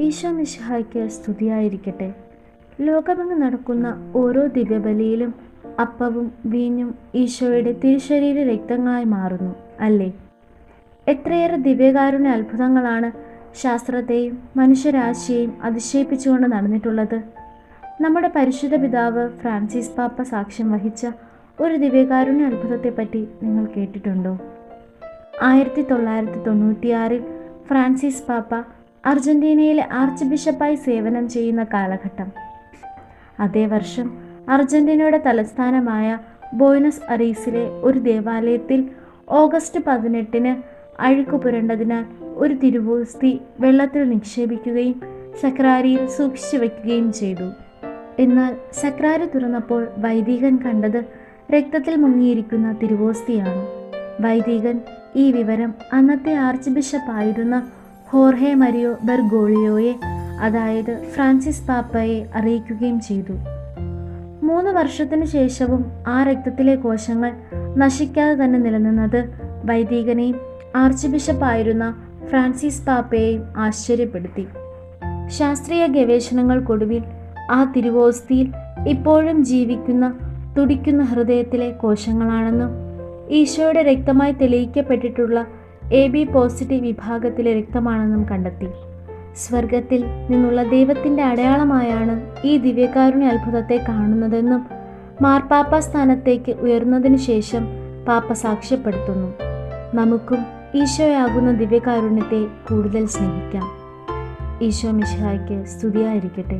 ഈശോ മിശിഹായ്ക്ക് സ്തുതിയായിരിക്കട്ടെ. ലോകമെങ്ങ് നടക്കുന്ന ഓരോ ദിവ്യബലിയിലും അപ്പവും വീഞ്ഞും ഈശോയുടെ തിരുശരീര രക്തങ്ങളായി മാറുന്നു അല്ലേ? എത്രയേറെ ദിവ്യകാരുണ്യ അത്ഭുതങ്ങളാണ് ശാസ്ത്രത്തെയും മനുഷ്യരാശിയെയും അതിശയിപ്പിച്ചുകൊണ്ട് നടന്നിട്ടുള്ളത്. നമ്മുടെ പരിശുദ്ധ പിതാവ് ഫ്രാൻസിസ് പാപ്പ സാക്ഷ്യം വഹിച്ച ഒരു ദിവ്യകാരുണ്യ അത്ഭുതത്തെപ്പറ്റി നിങ്ങൾ കേട്ടിട്ടുണ്ടോ? 1996 ഫ്രാൻസിസ് പാപ്പ അർജന്റീനയിലെ ആർച്ച് ബിഷപ്പായി സേവനം ചെയ്യുന്ന കാലഘട്ടം. അതേ വർഷം അർജന്റീനയുടെ തലസ്ഥാനമായ ബോയ്നസ് അരീസിലെ ഒരു ദേവാലയത്തിൽ ഓഗസ്റ്റ് 18 അഴുക്ക് പുരണ്ടതിനാൽ ഒരു തിരുവോസ്തി വെള്ളത്തിൽ നിക്ഷേപിക്കുകയും സക്രാരിയിൽ സൂക്ഷിച്ചു വയ്ക്കുകയും ചെയ്തു. എന്നാൽ സക്രാരി തുറന്നപ്പോൾ വൈദികൻ കണ്ടത് രക്തത്തിൽ മുങ്ങിയിരിക്കുന്ന തിരുവോസ്തിയാണ്. വൈദികൻ ഈ വിവരം അന്നത്തെ ആർച്ച് ബിഷപ്പായിരുന്ന ഹോർഹെ മരിയോ ബെർഗോളിയോയെ, അതായത് ഫ്രാൻസിസ് പാപ്പയെ അറിയിക്കുകയും ചെയ്തു. 3 വർഷത്തിനു ശേഷവും ആ രക്തത്തിലെ കോശങ്ങൾ നശിക്കാതെ തന്നെ നിലനിന്നത് വൈദികനെയും ആർച്ച് ബിഷപ്പായിരുന്ന ഫ്രാൻസിസ് പാപ്പയെയും ആശ്ചര്യപ്പെടുത്തി. ശാസ്ത്രീയ ഗവേഷണങ്ങൾക്കൊടുവിൽ ആ തിരുവോസ്തിയിൽ ഇപ്പോഴും ജീവിക്കുന്ന തുടിക്കുന്ന ഹൃദയത്തിലെ കോശങ്ങളാണെന്നും ഈശോയുടെ രക്തമായി തെളിയിക്കപ്പെട്ടിട്ടുള്ള AB പോസിറ്റീവ് വിഭാഗത്തിലെ രക്തമാണെന്നും കണ്ടെത്തി. സ്വർഗത്തിൽ നിന്നുള്ള ദൈവത്തിൻ്റെ അടയാളമായാണ് ഈ ദിവ്യകാരുണ്യ അത്ഭുതത്തെ കാണുന്നതെന്നും മാർപ്പാപ്പ സ്ഥാനത്തേക്ക് ഉയർന്നതിനു ശേഷം പാപ്പ സാക്ഷ്യപ്പെടുത്തുന്നു. നമുക്കും ഈശോയാകുന്ന ദിവ്യകാരുണ്യത്തെ കൂടുതൽ സ്നേഹിക്കാം. ഈശോ മിശിഹായ്ക്ക് സ്തുതിയായിരിക്കട്ടെ.